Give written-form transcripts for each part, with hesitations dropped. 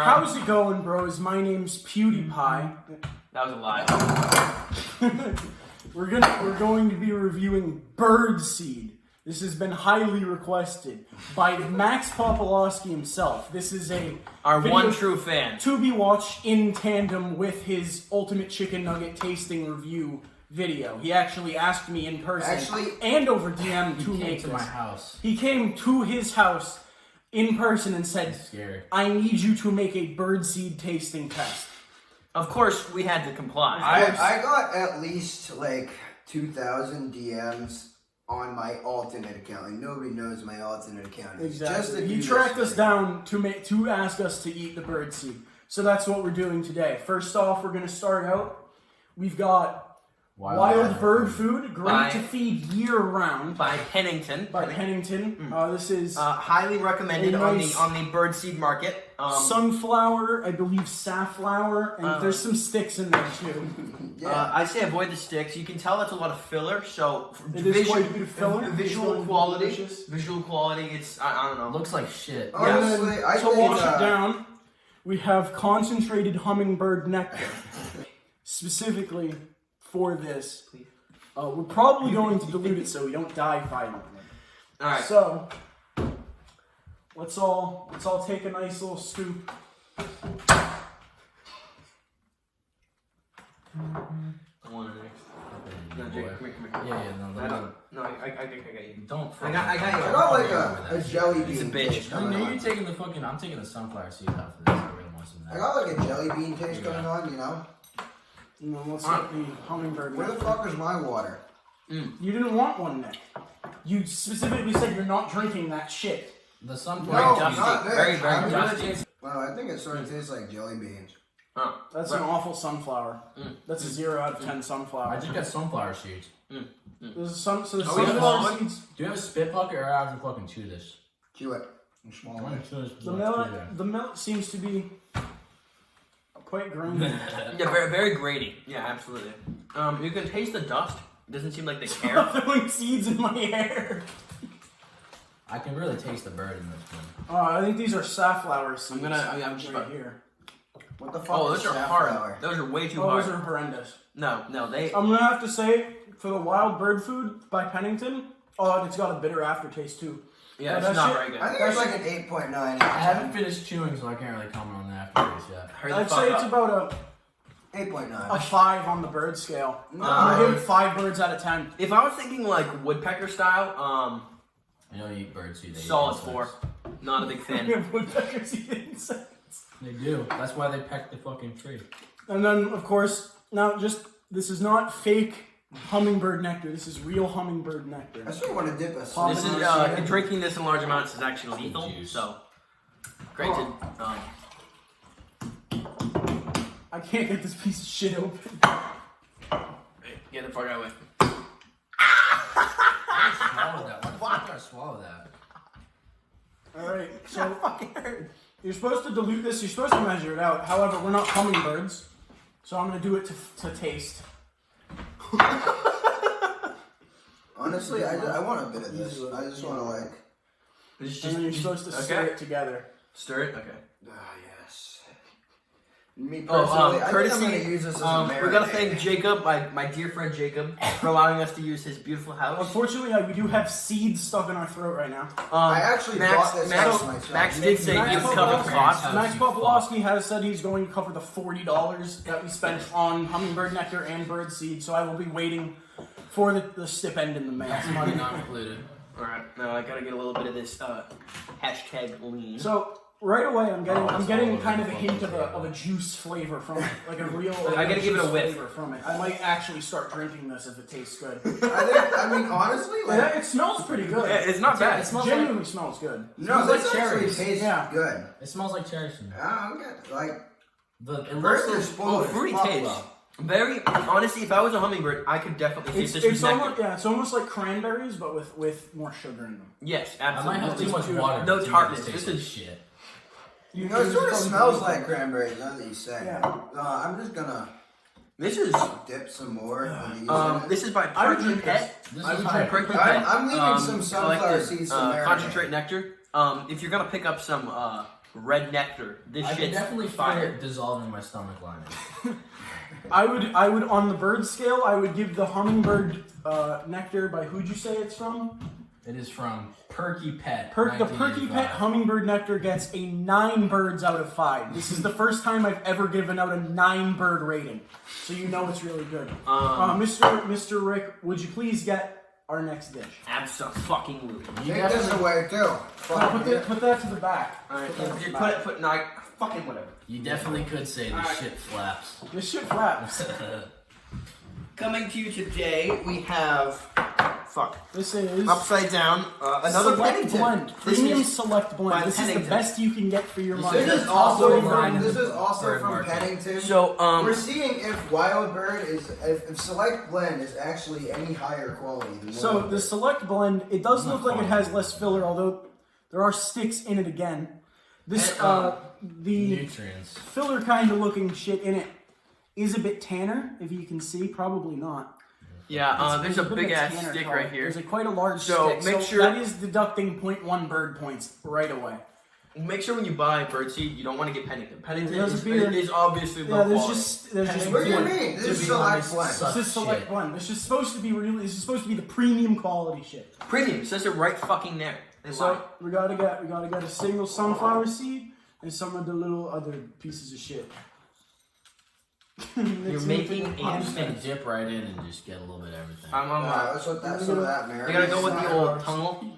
How's it going, bros? My name's PewDiePie. That was a lie. We're going to be reviewing Birdseed. This has been highly requested by Max Popolowski himself. This is our one true fan. To be watched in tandem with his Ultimate Chicken Nugget tasting review video. He actually asked me in person and over DM to make to this. my house. He came to his house in person and said, I need you to make a Birdseed tasting test. Of course, we had to comply. I got at least like 2,000 DMs on my alternate account. Like nobody knows my alternate account. Exactly. He tracked us down to ask us to eat the Birdseed. So that's what we're doing today. First off, we're going to start out. We've got wild bird food, great to feed year-round. By Pennington. This is highly recommended on the Birdseed market. Sunflower, I believe safflower, and there's some sticks in there too. I say avoid the sticks. You can tell that's a lot of filler. So visual quality, it's I don't know. Looks like shit. Honestly, to wash it down, we have concentrated hummingbird nectar, specifically for this. We're probably going to dilute it so we don't die violently. All right. So let's all take a nice little scoop. I want it next. No, Jake, come here. No, I got you. Don't. I got you. I got like a jelly bean. It's a bitch. Taste I going know on. you're taking the fucking. I'm taking the sunflower seeds out for this. I really want some of that. I got like a jelly bean taste going on, you know? And then let's get the hummingbird Where the nectar. fuck is my water? You didn't want one, Nick. You specifically said you're not drinking that shit. The sunflower. No, not this. Very, very I'm dusty. gonna Well, I think it sort of tastes like jelly beans. Oh, That's an awful sunflower. That's a 0 out of 10 sunflower. I just got sunflower seeds. There's some, so the Are we sunflower gonna- seeds. Do you have a spit bucket or I have to fucking chew this? Chew it. Small one. The milk seems to be quite grainy. yeah, very, very grating. Yeah, absolutely. You can taste the dust. It doesn't seem like they care. I'm throwing seeds in my hair. I can really taste the bird in this one. I think these are safflower seeds. I'm just right here. What the fuck Oh, is those are safflower? hard. Those are way too Oh, hard. those are horrendous. No, they. I'm gonna have to say, for the wild bird food by Pennington, it's got a bitter aftertaste too. Yeah, that it's not shit- very good. I think it's like an 8.9. I haven't finished chewing, so I can't really comment on the aftertaste yet. Hurry the I'd fuck say up. it's about 8.9. a 5 on the bird scale. No. I'm gonna give it 5 birds out of 10. If I was thinking like woodpecker style, I know you eat bird seed. solid 4. Not a big We fan. have woodpeckers eat insects. They do. That's why they peck the fucking tree. And then, of course, this is not fake hummingbird nectar. This is real hummingbird nectar. I sort of want to dip a This is drinking this in large amounts is actually lethal. Juice. So, granted, I can't get this piece of shit open. get the fuck out of it. I swallowed that. Why the fuck did I swallow that? Alright, so you're supposed to dilute this, you're supposed to measure it out. However, we're not hummingbirds, so I'm going to do it to taste. Honestly, I want a bit of this. I just want to like... And then you're supposed to stir it together. Stir it? Okay. Ah, yes. Me personally, I think I'm courtesy, going to use this as a we gotta marinade. thank Jacob, my dear friend Jacob, for allowing us to use his beautiful house. Unfortunately, we do have seeds stuck in our throat right now. I actually bought this house myself. Max did say he would cover the cost. Max Popolowski has said he's going to cover the $40 that we spent on hummingbird nectar and bird seed, so I will be waiting for the stipend in the mail. Money not included. Alright, now I gotta get a little bit of this hashtag lean. So right away, I'm getting kind of a hint of a juice flavor from it, like a real. I gotta give it a juice whiff flavor from it. I might actually start drinking this if it tastes good. I mean, honestly, like... It smells pretty good. Yeah, it's not bad. It genuinely smells good. No, like this actually cherries. tastes Yeah. good. It smells like cherries to me. I don't get like... It First, looks they're like spoiled. fruity taste. Very honestly, if I was a hummingbird, I could definitely taste this It's with nectar. almost it's almost like cranberries, but with more sugar in them. Yes, I might have too absolutely. much water. No to tartness. taste This like is shit. You know, it sort of smells like cranberries, now that you say it. Yeah. I'm just gonna This is dip some more of these in it. this is by I would Perky drink Pet. This I is would high. drink Perky I'm leaving some sunflower selected, seeds to marinate. concentrate nectar. If you're gonna pick up some red nectar. This I can shit's definitely fire. feel it dissolving my stomach lining. I would on the bird scale, I would give the hummingbird nectar by who'd you say it's from? It is from Perky Pet. The Perky Pet hummingbird nectar gets a 9 birds out of 5. This is the first time I've ever given out a 9 bird rating, so you know it's really good. Mr. Rick, would you please get our next dish? Abso-fucking-lutely. Take this away too. Put that to the back. Alright, fucking whatever. You definitely could say this shit flaps. This shit flaps. Coming to you today, we have This is upside down. Another Select Pennington. Blend. This Premium is Select Blend. by This is the Pennington. best you can get for your money. This is also mine from, in this the is also bird from market. Pennington. So, we're seeing if Wild Bird is, if Select Blend is actually any higher quality than So Wild the Bird. Select Blend, it does Not look like it fun. has less filler, although there are sticks in it again. This And, the Nutrients. filler kind of looking shit in it is a bit tanner, if you can see. Probably not. yeah, there's a bit of big ass tanner stick color. right here. There's quite a large So, stick. make sure- that is deducting 0.1 bird points right away. Make sure when you buy Birdseed, you don't want to get Pennington. Pennington There's is, a beer. is obviously low Yeah, there's quality. just What do you one. mean? This To is be Select honest, Blend. sucks. This is Select shit. Blend. This is supposed to be this is supposed to be the premium quality shit. Premium. It says it right fucking there. They lie. So we gotta get a single sunflower seed and some of the little other pieces of shit. You're making I'm a just gonna mix. dip right in and just get a little bit of everything. Let's let that, some of that marinate. You gotta go with the old tunnel.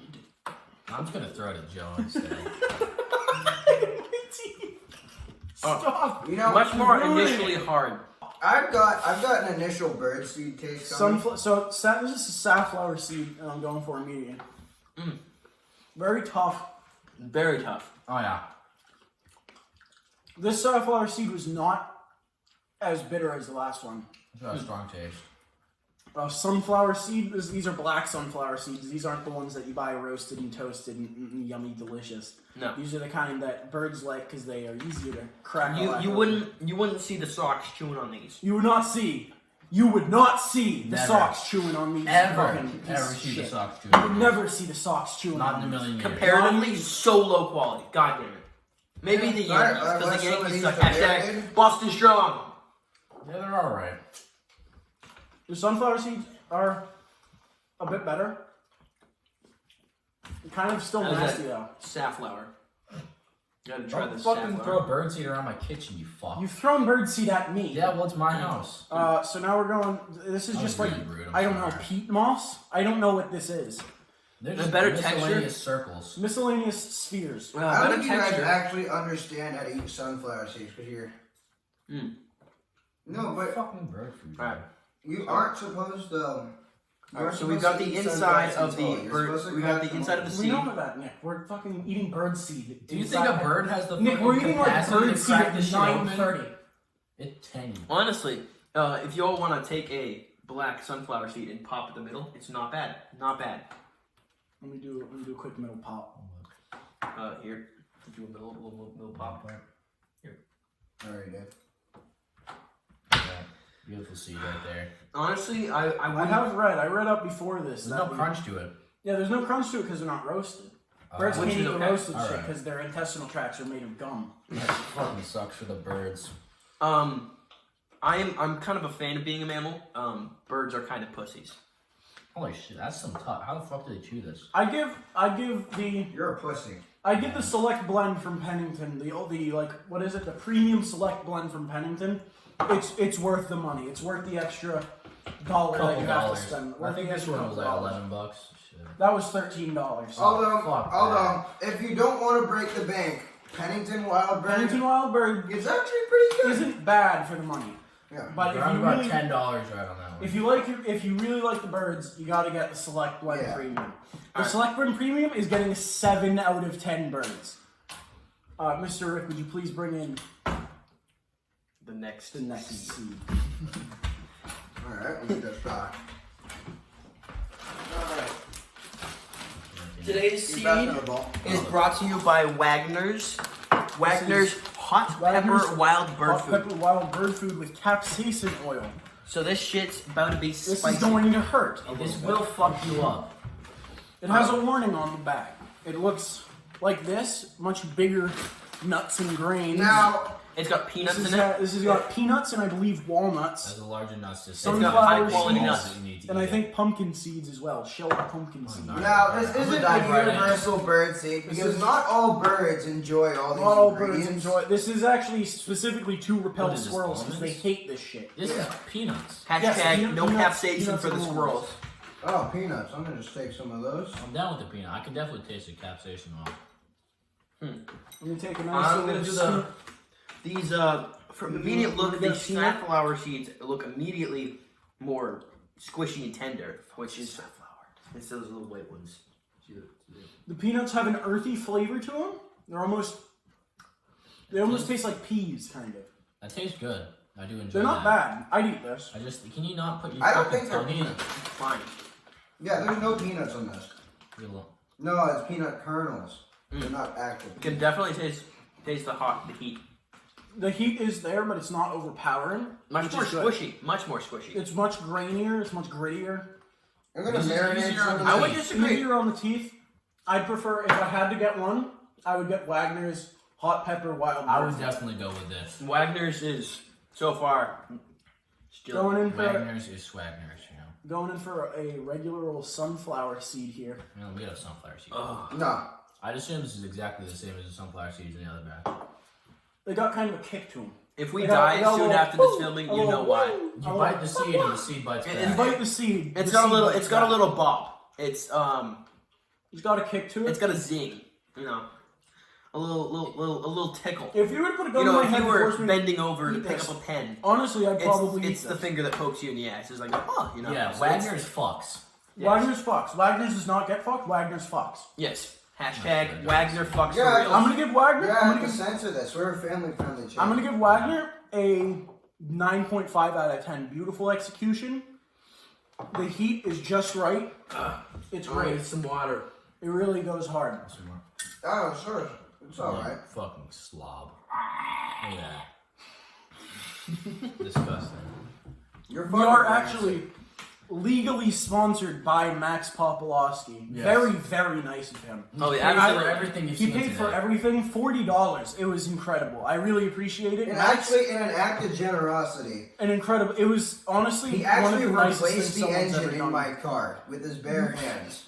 I'm just gonna throw it at Joe instead. Stop. You know, Much more ruining initially hard. I've got an initial birdseed taste on it. This is a safflower seed I'm going for immediately. Very tough. Very tough. Oh yeah. This safflower seed was not as bitter as the last one. It's got a strong taste. Sunflower seed, these are black sunflower seeds. These aren't the ones that you buy roasted and toasted and yummy delicious. No. These are the kind that birds like because they are easier to crack. You wouldn't see the socks chewing on these. You would not see the Never. socks chewing on these. Ever fucking pieces ever of see the shit. socks You chewing. would never see the socks chewing Not on in a these. million years. Comparatively, so low quality. God damn it. Maybe the Alright, Yankees, because let's the some of Yankees these suck. to Hashtag marinate. Boston Strong. Yeah, they're alright. The sunflower seeds are a bit better. Kind of still How's nasty that? though. Safflower. Gotta try Don't this fucking throw safflower. birdseed around my kitchen, you fuck. You've thrown birdseed at me. Yeah, well, it's my house. So now we're going. This is That just was like really rude, I'm I don't know, sorry. peat moss. I don't know what this is. They're A just better miscellaneous texture? circles. Miscellaneous spheres. I Better don't think you guys texture. actually understand how to eat sunflower seeds because you're. No, but Fucking bird food. Alright. you aren't supposed to. Alright, so we've got the inside of the bird. We got the inside of the We seed. know that, Nick. We're fucking eating bird seed. Do you think a bird has the Nick, fucking we're eating like capacity bird to seed crack at this shit open? 9:30. It's 10. Honestly, if you all want to take a black sunflower seed and pop it in the middle, it's not bad. Not bad. Let me do a quick middle pop. Here. Do a middle pop. Alright, Dave. Yeah, beautiful seed right there. Honestly, I I read up before this. There's no crunch to it. Yeah, there's no crunch to it because they're not roasted. Birds Which can't is eat the okay. roasted shit Alright. because their intestinal tracts are made of gum. That fucking sucks for the birds. I'm kind of a fan of being a mammal. Birds are kind of pussies. Holy shit, that's some tough. How the fuck do they chew this? I give You're a pussy. the Select Blend from Pennington, the like what is it? The Premium Select Blend from Pennington. It's worth the money. It's worth the extra dollar that Couple you have dollars. to spend. I Worth think the this extra one was like $11. $11. Shit. That was $13. fuck Hold that. on. If you don't want to break the bank, Pennington Wild Bird Pennington Wild Bird is actually pretty good. isn't bad for the money. Yeah. But if Around you about really $10 right on that one. if you really like the birds, you got to get the Select Blend Yeah. Premium. The Select Blend Premium is getting a 7 out of 10 birds. Mr. Rick, would you please bring in The next seed? Alright, we need to start. Alright. Today's Get seed back to the ball. is brought to you by Wagner's hot Wagner's pepper wild bird Hot food. pepper wild bird food with capsaicin oil. So this shit's about to be This spicy. is going to hurt. This will fuck you up. It has a warning on the back. It looks like this, much bigger nuts and grains. Now, It's got peanuts in it. This has got peanuts and I believe walnuts. As a larger nuts, just It's got Sunflower high quality seeds, nuts. you need to and I eat. think pumpkin seeds as well. Shelled pumpkin seeds. nice. now this isn't dive a right in. universal bird seed because is- not all birds enjoy all these Not all birds ingredients. enjoy. This is actually specifically to repel What is this, squirrels because they almonds? hate this shit. This is peanuts. Hashtag Yes, no peanuts- capsaicin peanuts for the and squirrels. Oh, peanuts. I'm gonna just take some of those. I'm down with the peanut. I can definitely taste the capsaicin off. I'm gonna take a nice I'm little gonna do scoop. these from immediate look. These safflower seeds look immediately more squishy and tender, which is it's those little white ones. The peanuts have an earthy flavor to them. They almost taste like peas, kind of. That tastes good. I do enjoy They're not that. bad. I'd eat this. Can you not put your I don't fucking think they're tongue in? peanuts. Fine. Yeah, there's no peanuts on this. You're little- No, it's peanut kernels. They're not active. You can definitely taste the heat. The heat is there, but it's not overpowering. Much which more is good. squishy. Much more squishy. It's much grainier. It's much grittier. I'm gonna This is marinate easier some on of the I would these. disagree. Easier on the teeth. I'd prefer, if I had to get one, I would get Wagner's hot pepper wild. I Bird would Food. definitely go with this. Wagner's is so far still. Going in for Wagner's is Swagner's, you know. going in for a regular old sunflower seed here. You know, we got a sunflower seed. No. I'd assume this is exactly the same as the sunflower seeds in the other bag. They got kind of a kick to them. If we They got die a soon little after this woo, filming, a you little know why. woo, You a bite little- the seed and the seed bites And back. Bite the seed. It's the got a seed little. bites It's got a back. little bob. It's got a kick to it. It's got a zing. You know, a little tickle. If you were to put a gun You in know, my if head you and were force me, bending over to eat pick this. up a pen, honestly, I'd probably it's eat the this. finger that pokes you in the ass. It's like, oh, you know. Yeah, so Wagner's fucks. Wagner's fucks. Wagner's does not get fucked. Wagner's fucks. Yes. Hashtag Wagner fucks for Yeah, real. I'm gonna give Wagner. Yeah, I I'm have gonna to give, censor this. We're a family-friendly channel. I'm gonna give Wagner a 9.5 out of 10. Beautiful execution. The heat is just right. It's great. some water. It really goes hard. Some more. Oh, sure. It's alright. Fucking slob. Look at that. Disgusting. You're We fucking are rancid. actually legally sponsored by Max Popolowski. Yes. Very, very nice of him. Oh, He yeah, paid absolutely. for everything you've He seen paid for today. everything, $40. It was incredible. I really appreciate it. And Max, actually, in an act of generosity, an incredible. It was honestly he one of actually the nicest replaced things the someone's ever engine in done. my car with his bare hands.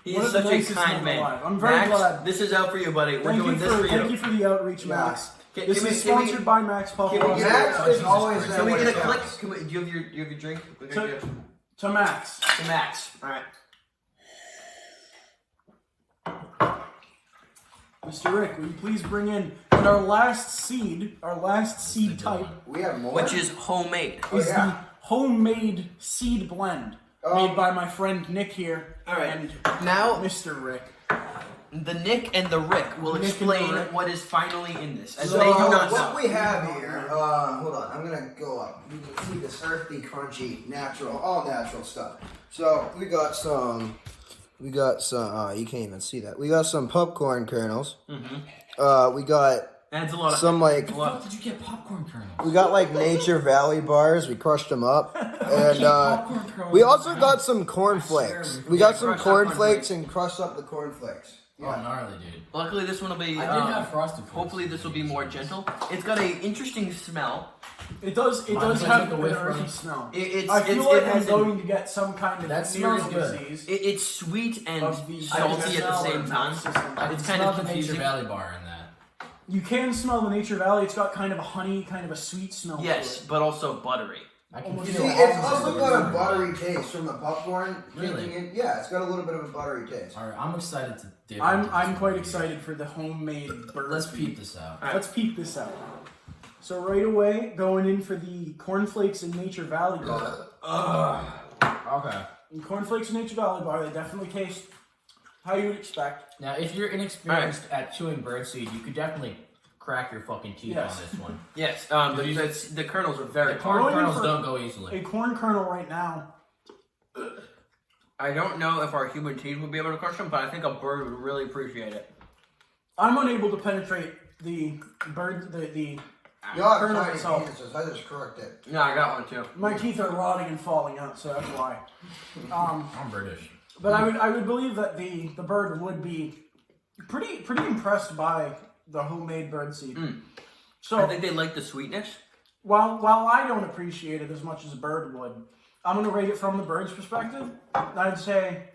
He One is of the such a nicest kind men man. alive. I'm very Max, glad. this is out for you, buddy. We're doing this for Thank you. you for the outreach, Max. Can- This can we- is can we- sponsored by Max we Popolowski. get- Max is Jesus always Christ. there Can we when get it a click? counts. Do you have your drink? We're To- gonna get To Max. to Max. All right. Mr. Rick, will you please bring in and our last seed good type one. We have more? Which is homemade. is yeah. the homemade seed blend made by my friend Nick here All right. and Now Mr. Rick. the Nick and the Rick will Nick and the explain Rick. what is finally in this, as So, they do not what know. we have here, hold on, I'm gonna go up. You can see this earthy, crunchy, natural, all natural stuff. So, we got some, you can't even see that. We got some popcorn kernels. We got Adds a lot of some like, a lot. How did you get popcorn kernels? we got like Nature Valley bars. We crushed them up. And Popcorn kernels we in also my got house. some cornflakes. swear. We got some crushed up cornflakes and crushed up the cornflakes. Oh, gnarly, dude. Luckily, this one will be. I did have frosted flakes. Hopefully, this will be more gentle. It's got a interesting smell. It does Mine have took an a whiff earthy from- smell. It's I feel it's, like it I'm has going to get some kind of That smells venereal good. disease. it's sweet and Of the- salty at the same time. I It's can kind of smell the Nature confusing. Valley bar in that. You can smell the Nature Valley. It's got kind of a honey, kind of a sweet smell. Yes, to it. but also buttery. I can Almost You feel see, all it's the also flavors got a in buttery taste from the popcorn. Really? drinking it. Yeah, it's got a little bit of a buttery taste. All right, I'm excited to dip into I'm this quite one. excited for the homemade bird. Let's feed. peep this out. Alright. Let's peep this out. So right away, going in for the cornflakes and Nature Valley bar. Okay. And cornflakes and Nature Valley bar, they definitely taste how you would expect. Now, if you're inexperienced at chewing birdseed, you could definitely crack your fucking teeth Yes. on this one. Yes, the kernels are very The hard. corn Going kernels for- don't go easily. A corn kernel right now. I don't know if our human teeth would be able to crush them, but I think a bird would really appreciate it. I'm unable to penetrate the bird, the You have kernel tiny itself. penises. I just correct it. Yeah, I got one too. My teeth are rotting and falling out, so that's why. I'm British. But I would believe that the bird would be Pretty impressed by the homemade birdseed. So I think they like the sweetness. while I don't appreciate it as much as a bird would, I'm gonna rate it from the bird's perspective. I'd say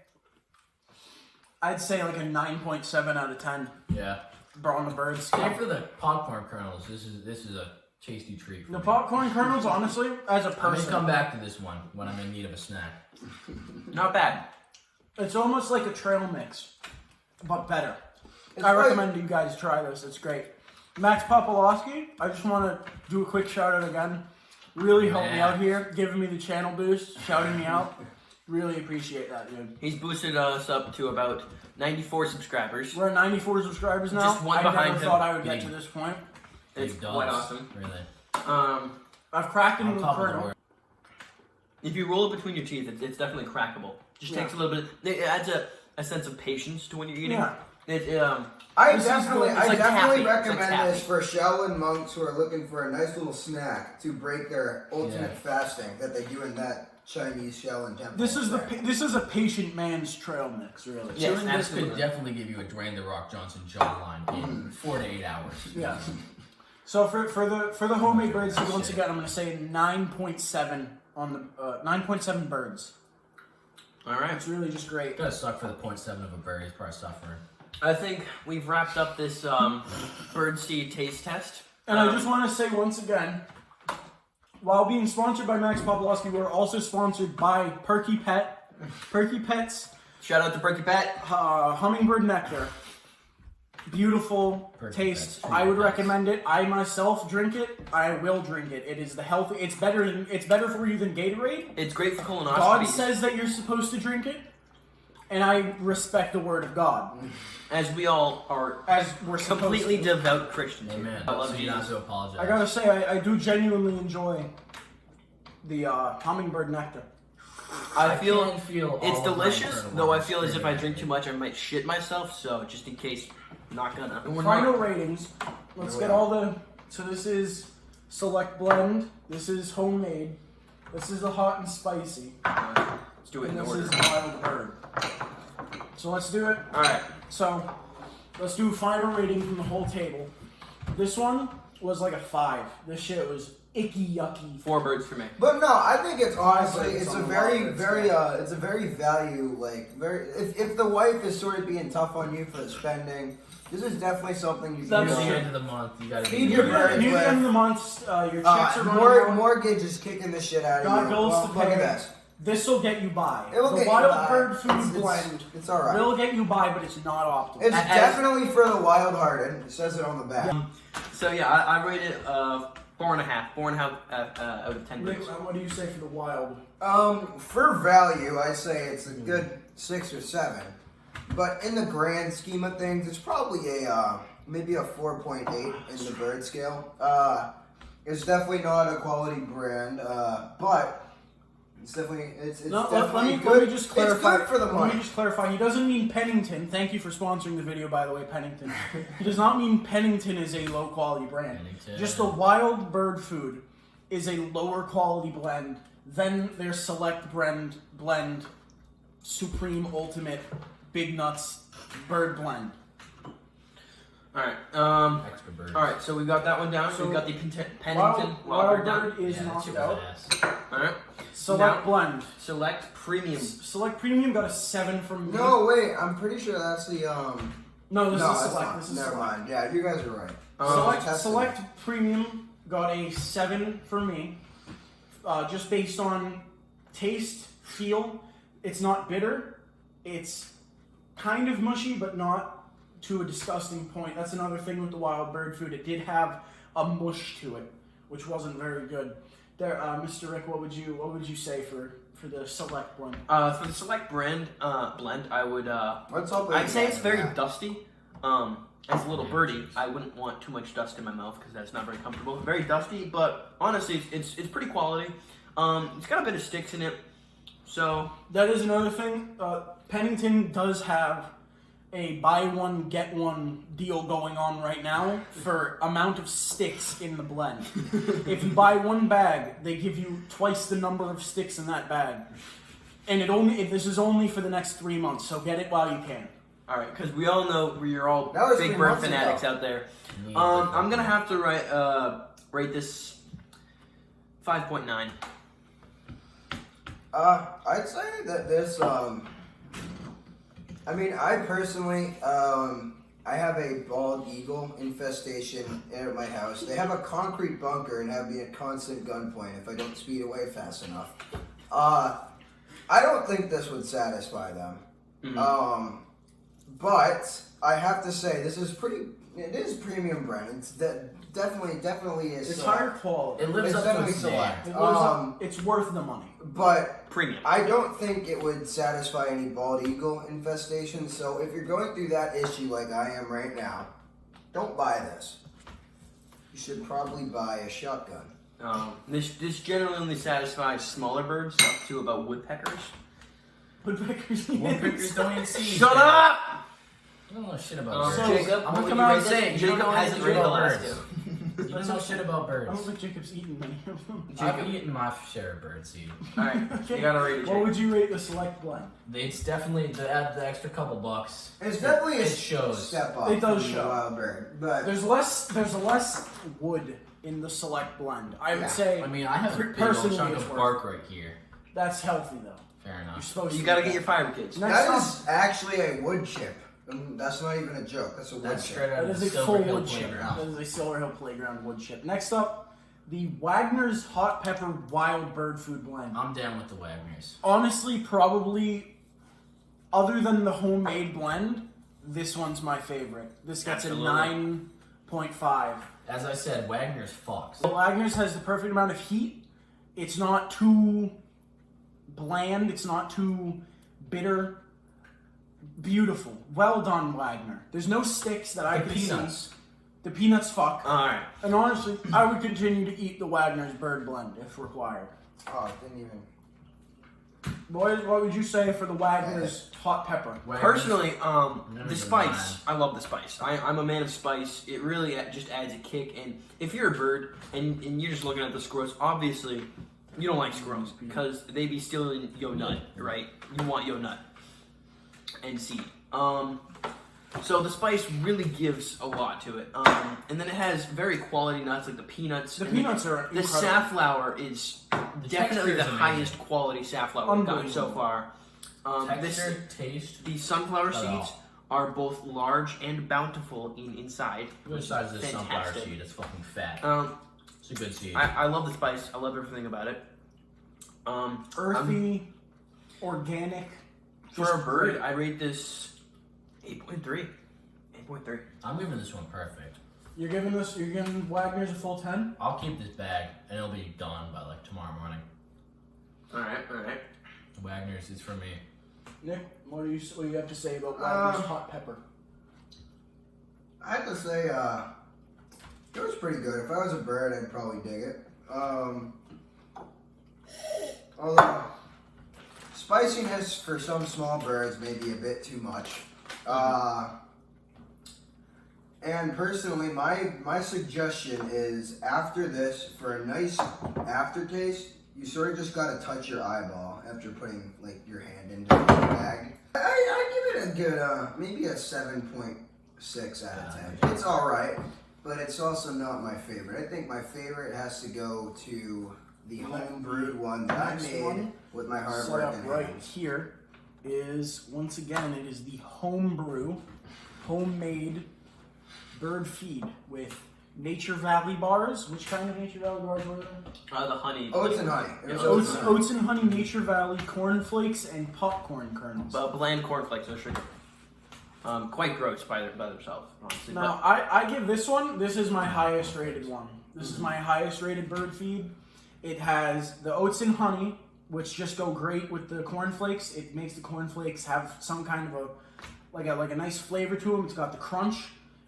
like a 9.7 out of 10. Yeah. On the bird scale. And for the popcorn kernels, this is a tasty treat. For The me. popcorn kernels, honestly, as a I'm person, gonna come back to this one when I'm in need of a snack. Not bad. it's almost like a trail mix, but better. It's I like- recommend you guys try this. It's great. Max Popolowski, I just want to do a quick shout out again. Really helped me out here, giving me the channel boost, shouting me out. Really appreciate that, dude. He's boosted us up to about 94 subscribers. We're at 94 subscribers now. Just one I behind never him. thought I would get Big- to this point. It's Big quite dogs, awesome. Really. I've cracked into On the top of the kernel. world. If you roll it between your teeth, it's definitely crackable. Just Yeah. takes a little bit. It adds a sense of patience to when you're eating. Yeah. I This is definitely, good. It's I like definitely taffy. It's like recommend this taffy. for Shaolin monks who are looking for a nice little snack to break their ultimate Yeah. fasting that they do in that Chinese Shaolin temple. This is there. this is a patient man's trail mix, really. Yeah. Yes, Chewing this could absolutely. definitely give you a Dwayne the Rock Johnson jawline in 4 to 8 hours. Yeah. So for the homemade birdseed, once again, I'm going to say 9.7 on the 9.7 birds. All right. It's really just great. It's gotta suck for the 0.7 of a bird. He's probably suffering. I think we've wrapped up this birdseed taste test. And I just want to say once again, while being sponsored by Max Popolowski, we're also sponsored by Perky Pet's Shout out to Perky Pet. hummingbird nectar. Beautiful Perky taste. Pet's, I would Perky recommend it. I myself drink it. I will drink it. It is the healthy. It's better for you than Gatorade. It's great for colonoscopies. God says that you're supposed to drink it, and I respect the word of God, as we all are as we're supposed completely to. devout Christians. Amen. I love So you don't have Jesus. to apologize. I gotta say, I do genuinely enjoy the hummingbird nectar. I feel can feel it's all of my delicious, internal though I organs feel as if I screaming. drink too much, I might shit myself. So just in case, I'm not gonna. Final ratings. Let's get all the. So this is select blend. This is homemade. This is the hot and spicy. Let's do it And in this order. is wild bird. So let's do it. All right. So let's do a final rating from the whole table. This one was like a 5. This shit was icky yucky. 4 birds for me. But no, I think it's honestly, It's it's on a the very, wild very, it's a very value, like, very, if the wife is sort of being tough on you for the spending, this is definitely something you That's Near can the true. end of the month, you gotta Feed be your there. birds. Near the end of the month, your checks are running out. Mortgage is kicking the shit out of Got you. bills Well, to look at pay. this. This will get you by. It will The get you wild by. bird food It's- blend It's alright. will get you by, but it's not optimal. It's As- definitely for the wild-hearted. It says it on the back. So yeah, I rate it 4.5. 4.5 out of 10 Rick, birds. what do you say for the wild? For value, I say it's a good 6 or 7. But in the grand scheme of things, it's probably a maybe a 4.8 in the bird scale. It's definitely not a quality brand, but it's definitely No, definitely let good. me just clarify. It's good for the Let me money. just clarify. He doesn't mean Pennington. Thank you for sponsoring the video, by the way, Pennington. He does not mean Pennington is a low quality brand. Pennington. Just the wild bird food is a lower quality blend than their select blend Supreme Ultimate Big Nuts Bird Blend. All right. Extra birds. All right. So we got that one down. So So we've got the Pennington Wild Wild Bird down. Bird is Yeah, that's knocked your out. ass. All right. Select Now- blend. Select premium. Select Premium got a 7 from me. No, wait. I'm pretty sure that's the No, this no, is that's Select. not. This is Never Select. mind. Yeah, you guys are right. Select, testing. Select Premium got a 7 for me, just based on taste, feel. It's not bitter. It's kind of mushy, but not to a disgusting point. That's another thing with the wild bird food. It did have a mush to it, which wasn't very good. There, Mr. Rick, what would you say for the Select one? For the Select brand blend, I would. What's up? I'd say it's very Yeah. dusty. As a little birdie, I wouldn't want too much dust in my mouth because that's not very comfortable. Very dusty, but honestly, it's pretty quality. It's got a bit of sticks in it, so That is another thing. Pennington does have a buy one get one deal going on right now for amount of sticks in the blend. If you buy one bag, they give you twice the number of sticks in that bag, and this is only for the next 3 months. So get it while you can. All right, because we all know you're all That was big 3 bird months ago. fanatics out there. I'm gonna have to rate this 5.9. I'd say that this, I mean, I personally, I have a bald eagle infestation at my house. They have a concrete bunker and have me at constant gunpoint if I don't speed away fast enough. I don't think this would satisfy them. Mm-hmm. But I have to say, this is it is premium brand. It's definitely is. It's higher quality. It lives It's up to definitely its name. select. It lives up- it's worth the money. But Premium. I don't think it would satisfy any bald eagle infestation. So if you're going through that issue like I am right now, don't buy this. You should probably buy a shotgun. This generally only satisfies smaller birds up to about woodpeckers. Woodpeckers. Woodpeckers don't even see. Shut up! You don't know shit about So, birds. Jacob, I'm gonna what come you out rate and this? say, you Jacob don't know hasn't anything rated the about last birds. two. You don't know shit about I don't birds. think Jacob's eaten many of them. I've eaten my share of birdseed. Alright, Okay. you gotta rate it, What Jacob. would you rate the select blend? It's definitely the extra couple bucks. It's definitely a It shows. step up It does from show. the wild bird, but There's less wood in the select blend. I would Yeah. say I mean, I have a big old Personally, chunk it's of worth bark right here. that's healthy though. Fair You're enough. supposed You to gotta eat get your that. fiber kids. Next that up, is actually a wood chip. That's not even a joke. That's a wood That's chip. straight out that of is the a full Silver Hill wood chip. Playground. That is a Silver Hill Playground wood chip. Next up, the Wagner's Hot Pepper Wild Bird Food Blend. I'm down with the Wagners. Honestly, probably, other than the homemade blend, this one's my favorite. This gets Absolutely. a 9.5. As I said, Wagner's fucks. The Wagner's has the perfect amount of heat. It's not too bland. It's not too bitter. Beautiful. Well done, Wagner. There's no sticks that I The can peanuts. see. The peanuts fuck. Alright. And honestly, I would continue to eat the Wagner's bird blend if required. Oh, I didn't even. Boys, what would you say for the Wagner's hot pepper? Wagners- Personally, Never the been spice. I love the spice. I'm a man of spice. It really just adds a kick. And if you're a bird and you're just looking at the squirrels, obviously you don't like squirrels because they be stealing your nut, right? You want your nut and seed. So the spice really gives a lot to it. And then it has very quality nuts like the peanuts. The and peanuts are the incredible. safflower is definitely texture the is amazing. highest quality safflower we've gotten so Unbelievable. far. This Texture, taste. the sunflower Not at seeds all. are both large and bountiful inside. Which size is this sunflower Fantastic. seed? It's fucking fat. It's a good seed. I love the spice. I love everything about it. Earthy, organic. For just a bird, great. I rate this 8.3. 8.3. I'm giving this one perfect. You're giving Wagner's a full 10? I'll keep this bag and it'll be done by like tomorrow morning. Alright. Wagner's is for me. Nick, what do you have to say about Wagner's hot pepper? I have to say, it was pretty good. If I was a bird, I'd probably dig it. Although spiciness for some small birds may be a bit too much. And personally, my suggestion is after this, for a nice aftertaste, you sort of just gotta touch your eyeball after putting like your hand into the bag. I give it a good, maybe a 7.6 out of 10. It's all right, but it's also not my favorite. I think my favorite has to go to the home brewed one that I Next made one, with my hard Set work up and right hands. here is, once again, it is the homebrew, homemade bird feed with Nature Valley bars. Which kind of Nature Valley bars were they? The honey. Oats and honey. It was Oats and honey, Nature Valley, cornflakes, and popcorn kernels. Bland cornflakes, no sugar. Quite gross by themselves, honestly. Now, I give this one, this is my highest rated one. This is my highest rated bird feed. It has the oats and honey, which just go great with the cornflakes. It makes the cornflakes have some kind of a nice flavor to them. It's got the crunch.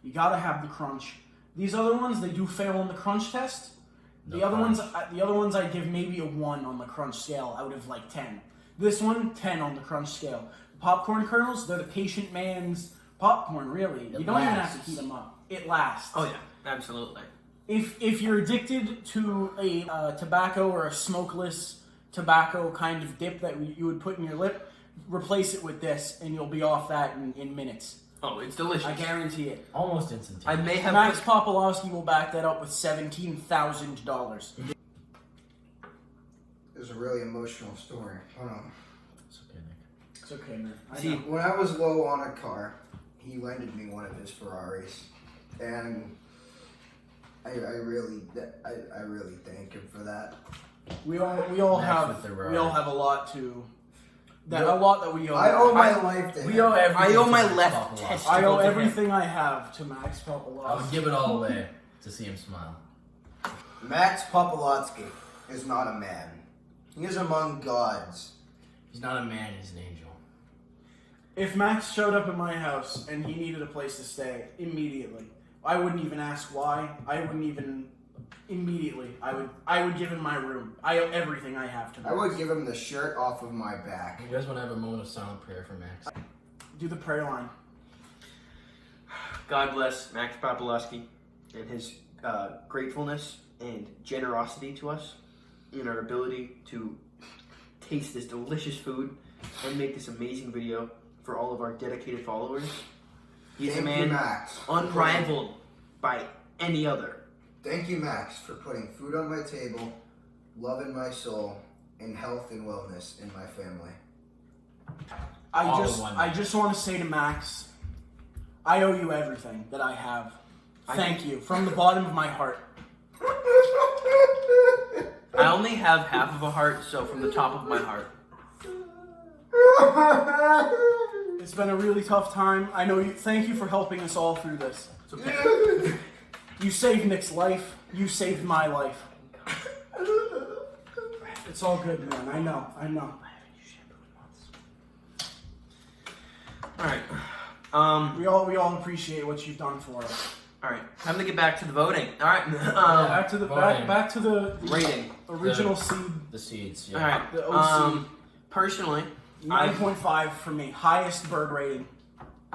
You gotta have the crunch. These other ones, they do fail on the crunch test. The other ones I give maybe a 1 on the crunch scale out of like 10. This one, 10 on the crunch scale. Popcorn kernels, they're the patient man's popcorn, really. You don't even have to heat them up. It lasts. Oh yeah, absolutely. If you're addicted to a tobacco or a smokeless tobacco kind of dip that you would put in your lip, replace it with this, and you'll be off that in minutes. Oh, it's delicious. I guarantee it. Almost instantaneous. I may have Max Popolowski will back that up with $17,000. There's a really emotional story. Hold on. It's okay, Nick. It's okay, man. See, When I was low on a car, he lended me one of his Ferraris, and I really thank him for that. we all Max have with the ride. we all have a lot to a lot that we owe. I owe my life to him. We owe everything. I owe to my Max left Popolowski. testicle. I owe to him. everything I have to Max I would Popolowski. give it all away to see him smile. Max Popolowski is not a man. He is among gods. He's not a man, he's an angel. If Max showed up at my house and he needed a place to stay immediately, I wouldn't even ask why. I wouldn't even immediately. I would give him my room. I owe everything I have to Max. I would give him the shirt off of my back. You guys want to have a moment of silent prayer for Max? Do the prayer line. God bless Max Popolowski and his gratefulness and generosity to us in our ability to taste this delicious food and make this amazing video for all of our dedicated followers. He's a Thank you, man Max. unrivaled by any other. Thank you, Max, for putting food on my table, love in my soul, and health and wellness in my family. All in one I night. just want to say to Max, I owe you everything that I have. Thank you from the bottom of my heart. I only have half of a heart, so from the top of my heart. It's been a really tough time. I know you. Thank you for helping us all through this. It's okay. You saved Nick's life. You saved my life. It's all good, man. I know. Alright. We all appreciate what you've done for us. Alright. Time to get back to the voting. Alright. Back to the voting. back to the Rating. original seed. The seeds, yeah. Alright. The OC. Personally, 9.5 for me. Highest bird rating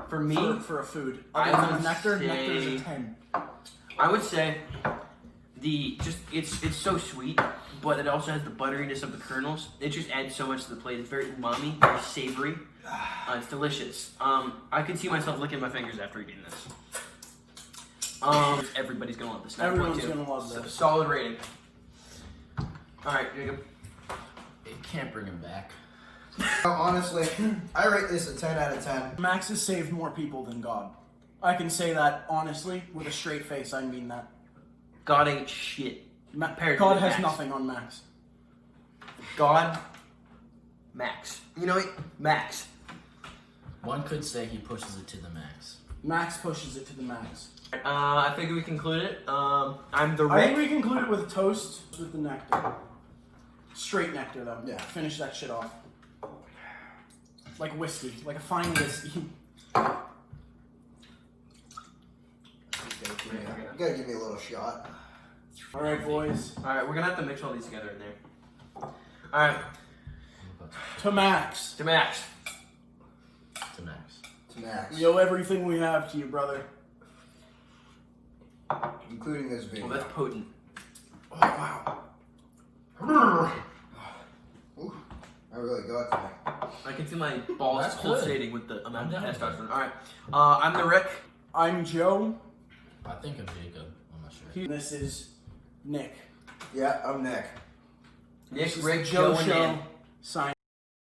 for me, for a food. I Other than would the nectar. say- Nectar's a 10. I would say it's so sweet, but it also has the butteriness of the kernels. It just adds so much to the plate. It's very umami, very savory. It's delicious. I could see myself licking my fingers after eating this. Everybody's gonna love this. 9.2. Everyone's gonna love So, this. solid rating. All right, Jacob. It can't bring him back. Honestly, I rate this a 10 out of 10. Max has saved more people than God. I can say that honestly, with a straight face. I mean that. God ain't shit. Compared to God the has Max. nothing on Max. God, Max. You know what? Max. One could say he pushes it to the max. Max pushes it to the max. I think we conclude it. I'm the I think Rick. we conclude it with a toast with the nectar. Straight nectar, though. Yeah. Finish that shit off. Like whiskey. Like a fine whiskey. You gotta give me a little shot. Alright, boys. All right, we're gonna have to mix all these together in there. All right, To Max. to Max. To max. To Max. We owe everything we have to you, brother. Including this video. Well, that's potent. Oh, wow. Ooh, I really got to me. I can see my balls That's good. pulsating with the amount of I'm down with testosterone. All right, I'm the Rick. I'm Joe. I think I'm Jacob. I'm not sure. This is Nick. Yeah, I'm Nick. Nick, This is Rick, the Joe, and Dan. Show. Sign.